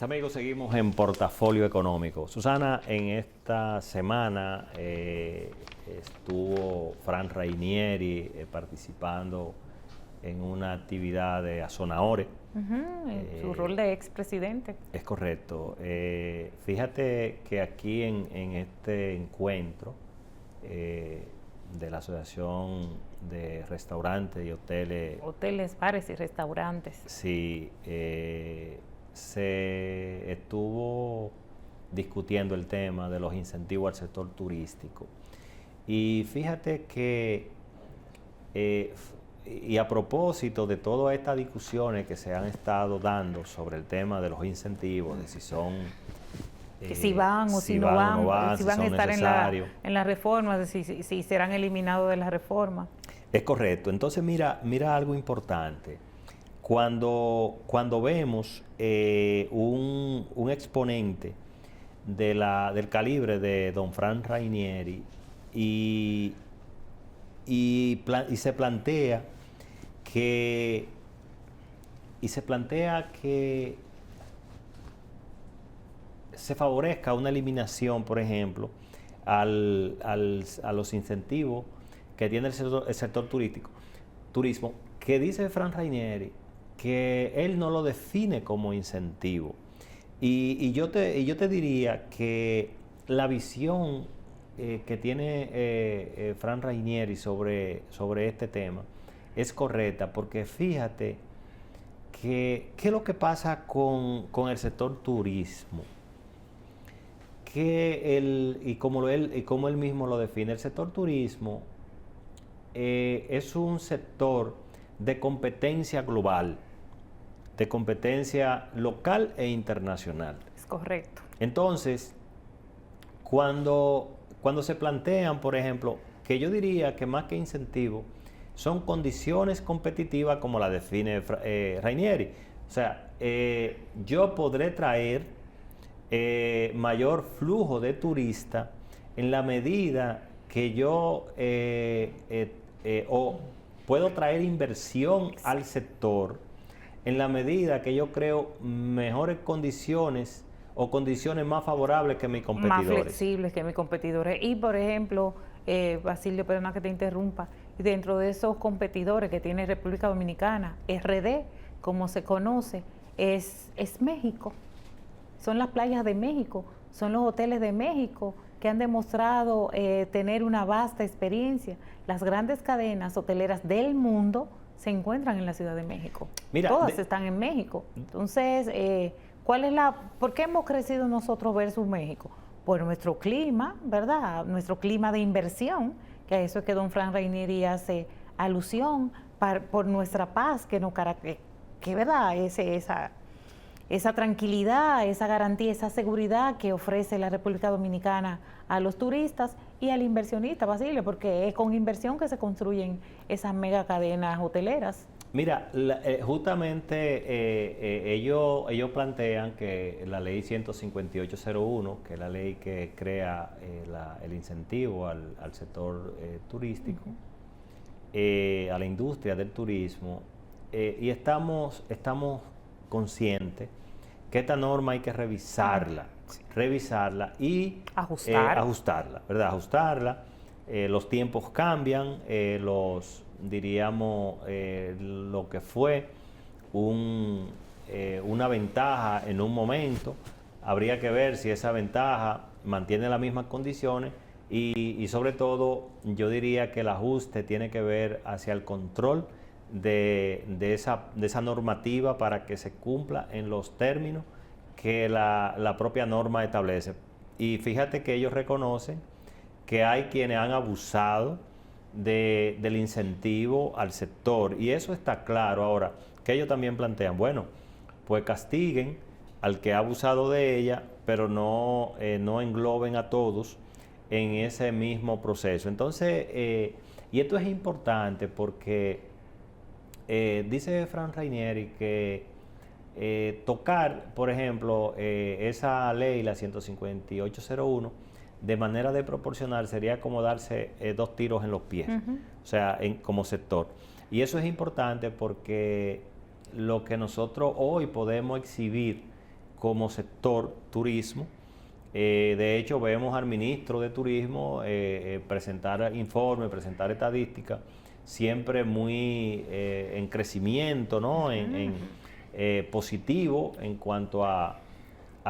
amigos, seguimos en Portafolio Económico. Susana, en esta semana estuvo Fran Rainieri participando en una actividad de Azonahore. En su rol de expresidente. Es correcto. Fíjate que aquí en este encuentro de la Asociación de Restaurantes y Hoteles... Hoteles, bares y restaurantes. Sí, se estuvo discutiendo el tema de los incentivos al sector turístico. Y fíjate que, y a propósito de todas estas discusiones que se han estado dando sobre el tema de los incentivos, de si son... que si van o si no van, si van a estar en la reforma, si serán eliminados de la reforma. Es correcto. Entonces mira algo importante. Cuando vemos un exponente del calibre de don Fran Rainieri y se plantea que se favorezca una eliminación, por ejemplo, a los incentivos que tiene el sector turismo, que dice Fran Rainieri que él no lo define como incentivo. Y yo te diría que la visión que tiene Fran Rainieri sobre este tema es correcta, porque fíjate que qué es lo que pasa con el sector turismo, y como él mismo lo define, el sector turismo es un sector de competencia global, de competencia local e internacional. Es correcto. Entonces, cuando se plantean, por ejemplo, que yo diría que más que incentivo, son condiciones competitivas como la define Rainieri. O sea, yo podré traer mayor flujo de turistas en la medida que yo o puedo traer inversión al sector en la medida que yo creo mejores condiciones o condiciones más favorables que mis competidores. Más flexibles que mis competidores. Y, por ejemplo, Basilio, perdona que te interrumpa, dentro de esos competidores que tiene República Dominicana, RD, como se conoce, es México. Son las playas de México, son los hoteles de México que han demostrado tener una vasta experiencia. Las grandes cadenas hoteleras del mundo se encuentran en la Ciudad de México. Mira, todas están en México. Entonces, ¿por qué hemos crecido nosotros versus México? Por nuestro clima, ¿verdad? Nuestro clima de inversión, que a eso es que don Fran Rainieri hace alusión, por nuestra paz, que ¿verdad? Esa tranquilidad, esa garantía, esa seguridad que ofrece la República Dominicana a los turistas y al inversionista, Basilio, porque es con inversión que se construyen esas mega cadenas hoteleras. Mira, justamente ellos plantean que la ley 15801, que es la ley que crea el incentivo al sector turístico, a la industria del turismo, y estamos conscientes que esta norma hay que revisarla y ajustarla, ¿verdad? Ajustarla. Los tiempos cambian, diríamos, lo que fue una ventaja en un momento, habría que ver si esa ventaja mantiene las mismas condiciones y sobre todo yo diría que el ajuste tiene que ver hacia el control de esa normativa para que se cumpla en los términos que la propia norma establece. Y fíjate que ellos reconocen que hay quienes han abusado del incentivo al sector, y eso está claro. Ahora, que ellos también plantean, bueno, pues castiguen al que ha abusado de ella, pero no engloben a todos en ese mismo proceso. Entonces, y esto es importante porque dice Fran Rainieri que tocar, por ejemplo, esa ley, la 15801, de manera de proporcional sería como darse dos tiros en los pies, o sea, como sector. Y eso es importante porque lo que nosotros hoy podemos exhibir como sector turismo. De hecho, vemos al ministro de Turismo presentar informes, presentar estadísticas, siempre muy en crecimiento, ¿no? Positivo en cuanto a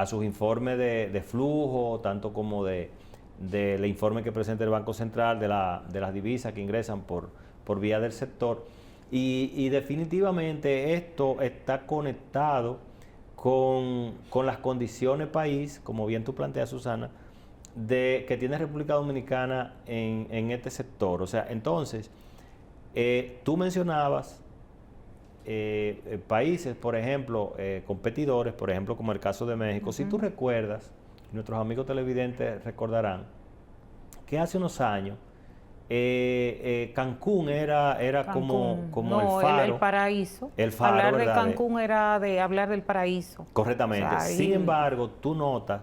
sus informes de flujo, tanto como del informe que presenta el Banco Central de las divisas que ingresan por vía del sector. Y definitivamente esto está conectado con las condiciones país, como bien tú planteas, Susana, que tiene República Dominicana en este sector. O sea, entonces, tú mencionabas países, por ejemplo, competidores, por ejemplo, como el caso de México. Si tú recuerdas, nuestros amigos televidentes recordarán que hace unos años Cancún era Cancún, como no, el faro. el paraíso. El faro, hablar de ¿verdad? Cancún era de hablar del paraíso. Correctamente. O sea, Sin embargo, tú notas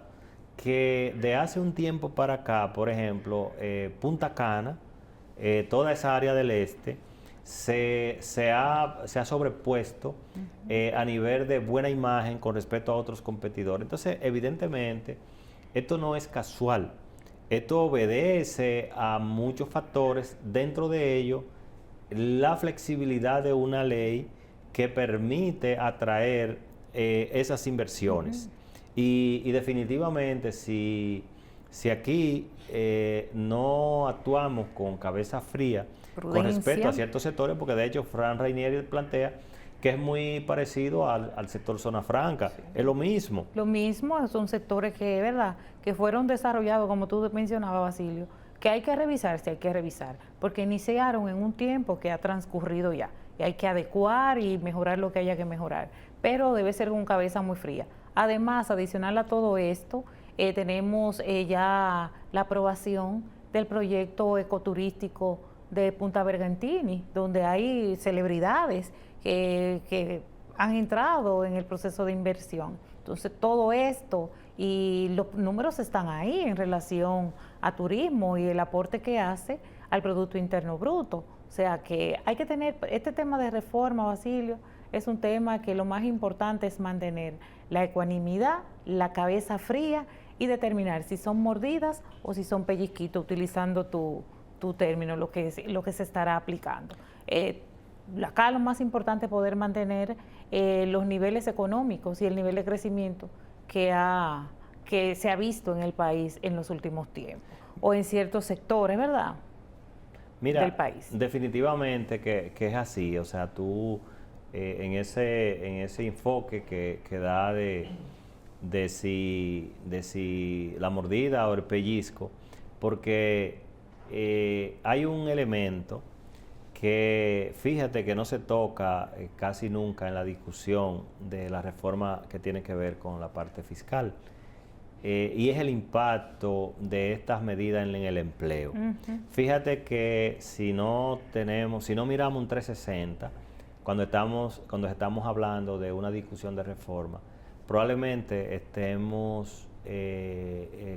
que de hace un tiempo para acá, por ejemplo, Punta Cana, toda esa área del este, se ha sobrepuesto a nivel de buena imagen con respecto a otros competidores. Entonces, evidentemente, esto no es casual. Esto obedece a muchos factores, dentro de ello la flexibilidad de una ley que permite atraer esas inversiones. Y definitivamente si aquí no actuamos con cabeza fría con respecto a ciertos sectores, porque de hecho Fran Rainieri plantea que es muy parecido al sector zona franca, sí. Es lo mismo. Lo mismo, son sectores que, ¿verdad?, que fueron desarrollados, como tú mencionabas, Basilio, que hay que revisar, porque iniciaron en un tiempo que ha transcurrido ya, y hay que adecuar y mejorar lo que haya que mejorar, pero debe ser con cabeza muy fría. Además, adicional a todo esto, tenemos ya la aprobación del proyecto ecoturístico de Punta Bergantini, donde hay celebridades que han entrado en el proceso de inversión. Entonces, todo esto y los números están ahí en relación a turismo y el aporte que hace al Producto Interno Bruto. O sea, que hay que tener, este tema de reforma, Basilio, es un tema que lo más importante es mantener la ecuanimidad, la cabeza fría y determinar si son mordidas o si son pellizquitos, utilizando tu término, lo que se estará aplicando. Acá lo más importante es poder mantener los niveles económicos y el nivel de crecimiento que se ha visto en el país en los últimos tiempos, o en ciertos sectores, ¿verdad? Mira, del país. Definitivamente que es así. O sea, tú en ese enfoque que da de si la mordida o el pellizco, porque hay un elemento que fíjate que no se toca casi nunca en la discusión de la reforma que tiene que ver con la parte fiscal, y es el impacto de estas medidas en el empleo. Fíjate que si no miramos un 360, cuando estamos hablando de una discusión de reforma, probablemente estemos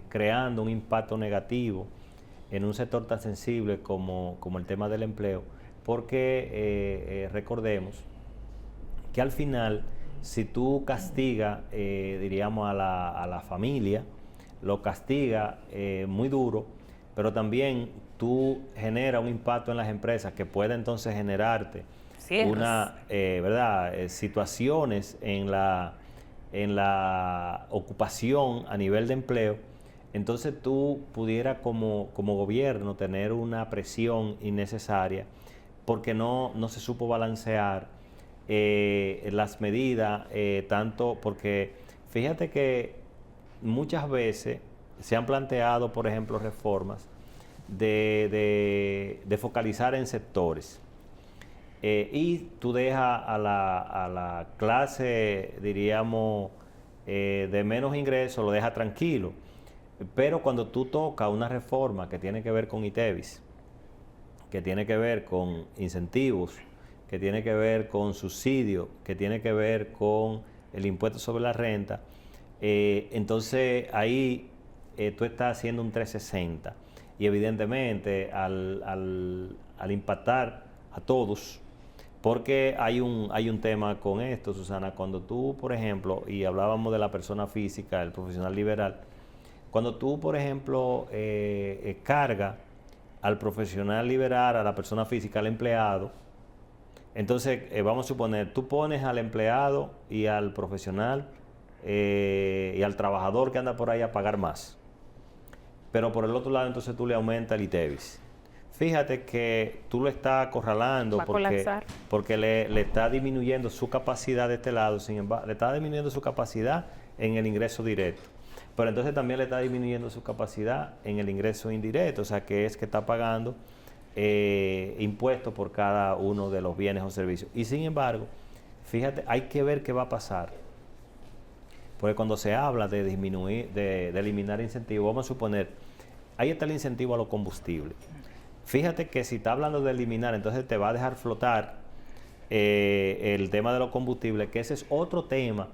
creando un impacto negativo en un sector tan sensible como el tema del empleo, porque recordemos que al final, si tú castigas, diríamos, a la familia, lo castiga muy duro, pero también tú generas un impacto en las empresas que puede entonces generarte situaciones en la ocupación a nivel de empleo. Entonces tú pudieras como gobierno tener una presión innecesaria porque no se supo balancear las medidas, tanto porque fíjate que muchas veces se han planteado, por ejemplo, reformas de focalizar en sectores, y tú dejas a la clase, diríamos, de menos ingresos, lo dejas tranquilo. Pero cuando tú tocas una reforma que tiene que ver con ITEVIS, que tiene que ver con incentivos, que tiene que ver con subsidios, que tiene que ver con el impuesto sobre la renta, entonces ahí tú estás haciendo un 360. Y evidentemente al impactar a todos, Porque hay un tema con esto, Susana. Cuando tú, por ejemplo, y hablábamos de la persona física, el profesional liberal, cuando tú, por ejemplo, cargas al profesional liberal, a la persona física, al empleado, entonces vamos a suponer, tú pones al empleado y al profesional y al trabajador que anda por ahí a pagar más. Pero por el otro lado, entonces tú le aumentas el ITEVIS. Fíjate que tú lo estás acorralando porque le está disminuyendo su capacidad de este lado, sin embargo, le está disminuyendo su capacidad en el ingreso directo. Pero entonces también le está disminuyendo su capacidad en el ingreso indirecto, o sea que es que está pagando impuestos por cada uno de los bienes o servicios. Y sin embargo, fíjate, hay que ver qué va a pasar. Porque cuando se habla de disminuir, de eliminar incentivos, vamos a suponer, ahí está el incentivo a los combustibles. Fíjate que si está hablando de eliminar, entonces te va a dejar flotar el tema de los combustibles, que ese es otro tema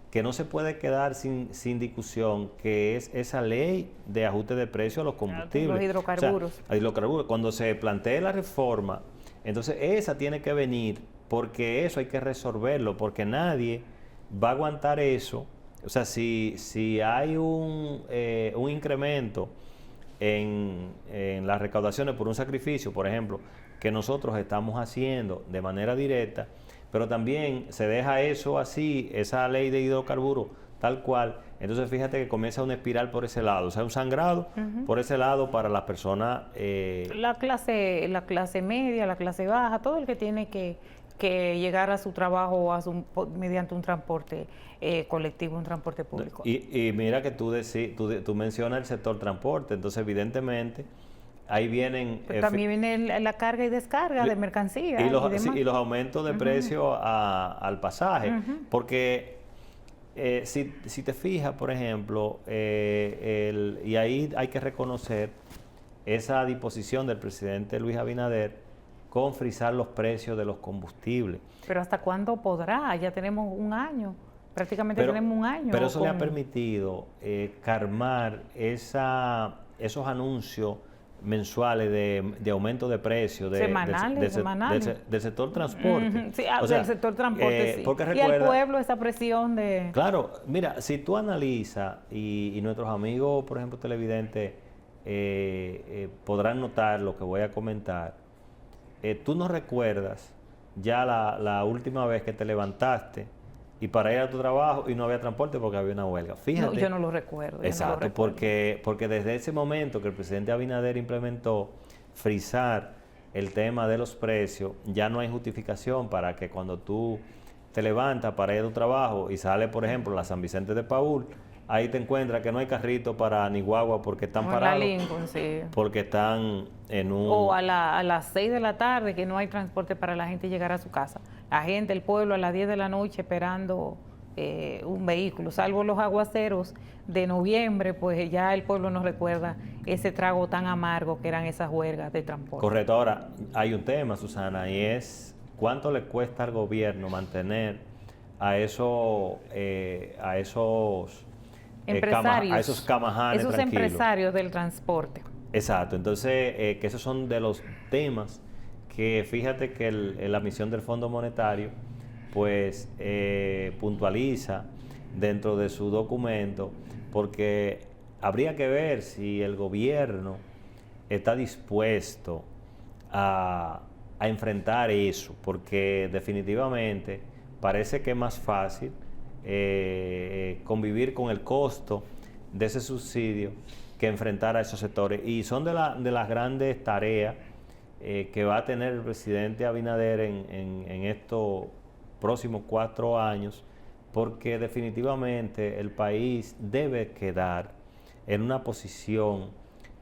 que no se puede quedar sin discusión, que es esa ley de ajuste de precio a los combustibles. Los hidrocarburos. O sea, hidrocarburos. Cuando se plantee la reforma, entonces esa tiene que venir, porque eso hay que resolverlo, porque nadie va a aguantar eso. O sea, si hay un incremento en las recaudaciones por un sacrificio, por ejemplo, que nosotros estamos haciendo de manera directa, pero también se deja eso así, esa ley de hidrocarburos tal cual, entonces fíjate que comienza una espiral por ese lado, o sea, un sangrado por ese lado para las personas... La clase media, la clase baja, todo el que tiene que llegar a su trabajo mediante un transporte colectivo, un transporte público. Y mira que tú mencionas el sector transporte, entonces evidentemente ahí vienen... Pero también viene la carga y descarga de mercancías. Y los aumentos de precio al pasaje, porque si te fijas, por ejemplo, y ahí hay que reconocer esa disposición del presidente Luis Abinader con frizar los precios de los combustibles. Pero ¿hasta cuándo podrá? Ya tenemos un año, prácticamente tenemos un año. Pero eso le ha permitido calmar esos anuncios mensuales de aumento de precios semanales. del sector transporte. Sí, del sector transporte, sí. Porque y al pueblo esa presión de... Claro, mira, si tú analizas, y nuestros amigos, por ejemplo, televidentes, podrán notar lo que voy a comentar, tú no recuerdas ya la última vez que te levantaste y para ir a tu trabajo y no había transporte porque había una huelga. Fíjate. No, yo no lo recuerdo. Exacto, porque desde ese momento que el presidente Abinader implementó frizar el tema de los precios, ya no hay justificación para que cuando tú te levantas para ir a tu trabajo y sales, por ejemplo, a la San Vicente de Paúl, ahí te encuentras que no hay carrito para ni guagua porque están parados. Lincoln, sí. Porque están en un... O a las 6 de la tarde que no hay transporte para la gente llegar a su casa. La gente, el pueblo, a las 10 de la noche esperando un vehículo. Salvo los aguaceros de noviembre, pues ya el pueblo nos recuerda ese trago tan amargo que eran esas huelgas de transporte. Correcto. Ahora, hay un tema, Susana, y es cuánto le cuesta al gobierno mantener a esos empresarios, a esos camajanes esos tranquilos. Empresarios del transporte. Exacto, entonces que esos son de los temas que fíjate que la misión del Fondo Monetario pues puntualiza dentro de su documento, porque habría que ver si el gobierno está dispuesto a enfrentar eso, porque definitivamente parece que es más fácil convivir con el costo de ese subsidio que enfrentar a esos sectores. Y son de las grandes tareas que va a tener el presidente Abinader en estos próximos 4 años, porque definitivamente el país debe quedar en una posición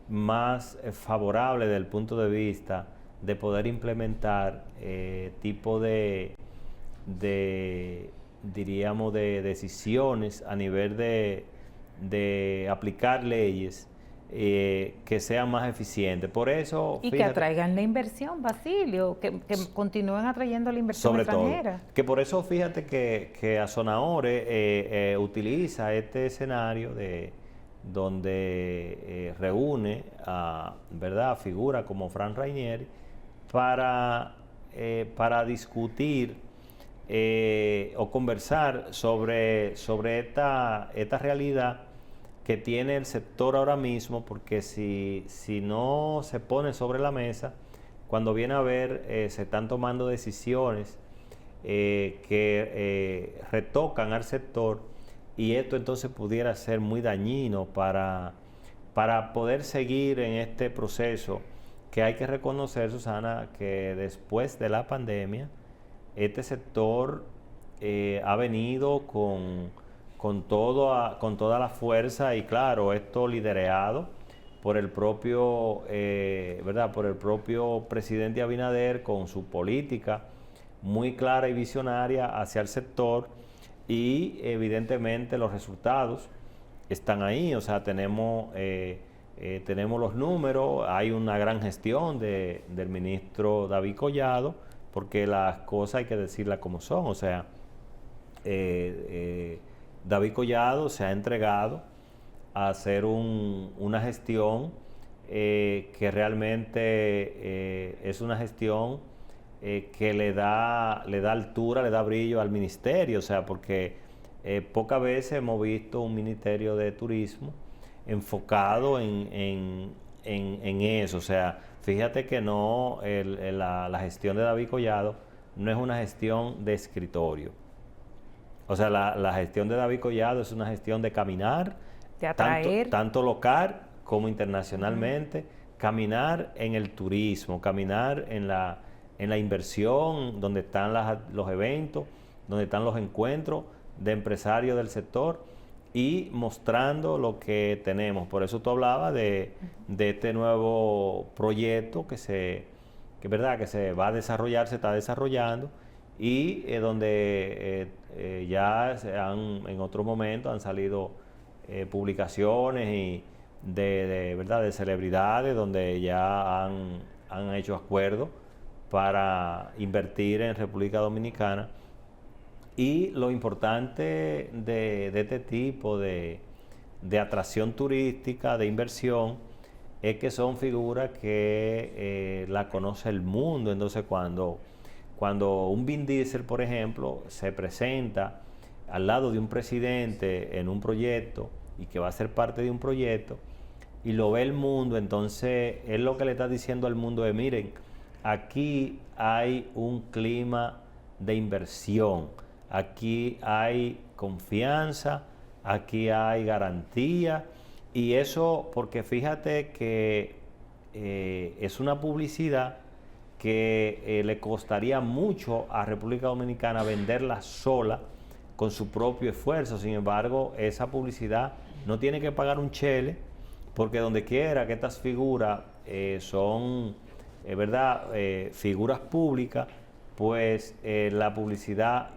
más favorable desde el punto de vista de poder implementar tipo diríamos, de decisiones a nivel de aplicar leyes que sean más eficientes. Por eso, y fíjate, que atraigan la inversión, Basilio, que continúen atrayendo la inversión sobre extranjera. Todo, que por eso fíjate que Azonahore utiliza este escenario donde reúne a figuras como Fran Rainieri para para discutir o conversar sobre esta realidad que tiene el sector ahora mismo, porque si no se pone sobre la mesa, cuando viene a ver, se están tomando decisiones que retocan al sector, y esto entonces pudiera ser muy dañino para poder seguir en este proceso, que hay que reconocer, Susana, que después de la pandemia, este sector ha venido con toda la fuerza, y claro, esto liderado por el propio, ¿verdad? Por el propio presidente Abinader, con su política muy clara y visionaria hacia el sector, y evidentemente los resultados están ahí. O sea, tenemos los números, hay una gran gestión del ministro David Collado, porque las cosas hay que decirlas como son. O sea, David Collado se ha entregado a hacer una gestión que realmente es una gestión que le da altura, le da brillo al ministerio. O sea, porque pocas veces hemos visto un ministerio de turismo enfocado en eso. O sea, fíjate que no, la gestión de David Collado no es una gestión de escritorio. O sea, la gestión de David Collado es una gestión de caminar, de atraer, tanto local como internacionalmente, caminar en el turismo, caminar en la inversión, donde están los eventos, donde están los encuentros de empresarios del sector, y mostrando lo que tenemos. Por eso tú hablabas de este nuevo proyecto ¿verdad? Que se va a desarrollar, se está desarrollando, y donde ya en otro momento han salido publicaciones y ¿verdad? De celebridades, donde ya han hecho acuerdos para invertir en República Dominicana. Y lo importante de este tipo de atracción turística, de inversión, es que son figuras que la conoce el mundo. Entonces, cuando un Vin Diesel, por ejemplo, se presenta al lado de un presidente en un proyecto, y que va a ser parte de un proyecto, y lo ve el mundo, entonces él lo que le está diciendo al mundo es: miren, aquí hay un clima de inversión, aquí hay confianza, aquí hay garantía. Y eso, porque fíjate que es una publicidad que le costaría mucho a República Dominicana venderla sola, con su propio esfuerzo. Sin embargo, esa publicidad no tiene que pagar un chele, porque donde quiera que estas figuras son ¿verdad? Figuras públicas, pues la publicidad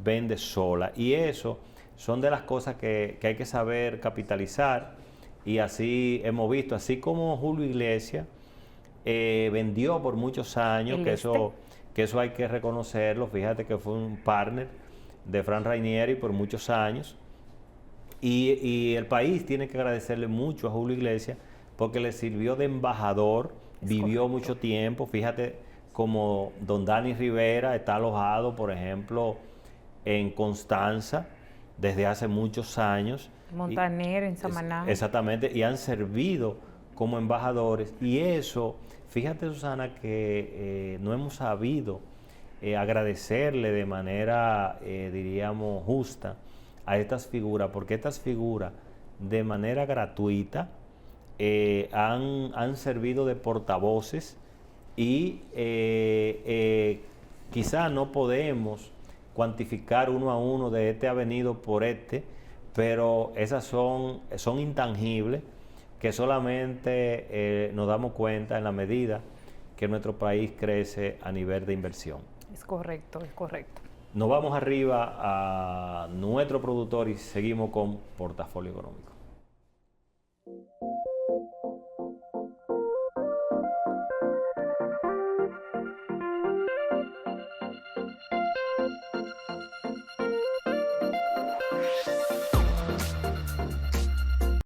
vende sola. Y eso son de las cosas que hay que saber capitalizar. Y así hemos visto, así como Julio Iglesias vendió por muchos años, que eso hay que reconocerlo. Fíjate que fue un partner de Fran Rainieri por muchos años. Y el país tiene que agradecerle mucho a Julio Iglesias, porque le sirvió de embajador, vivió mucho tiempo. Fíjate como don Dani Rivera está alojado, por ejemplo, en Constanza desde hace muchos años. Montaner, en Samaná. Exactamente, y han servido como embajadores. Y eso, fíjate, Susana, que no hemos sabido agradecerle de manera, diríamos, justa a estas figuras, porque estas figuras, de manera gratuita, han servido de portavoces, y quizá no podemos cuantificar uno a uno de este ha venido por este, pero esas son intangibles, que solamente nos damos cuenta en la medida que nuestro país crece a nivel de inversión. Es correcto, es correcto. Nos vamos arriba a nuestro productor y seguimos con Portafolio Económico.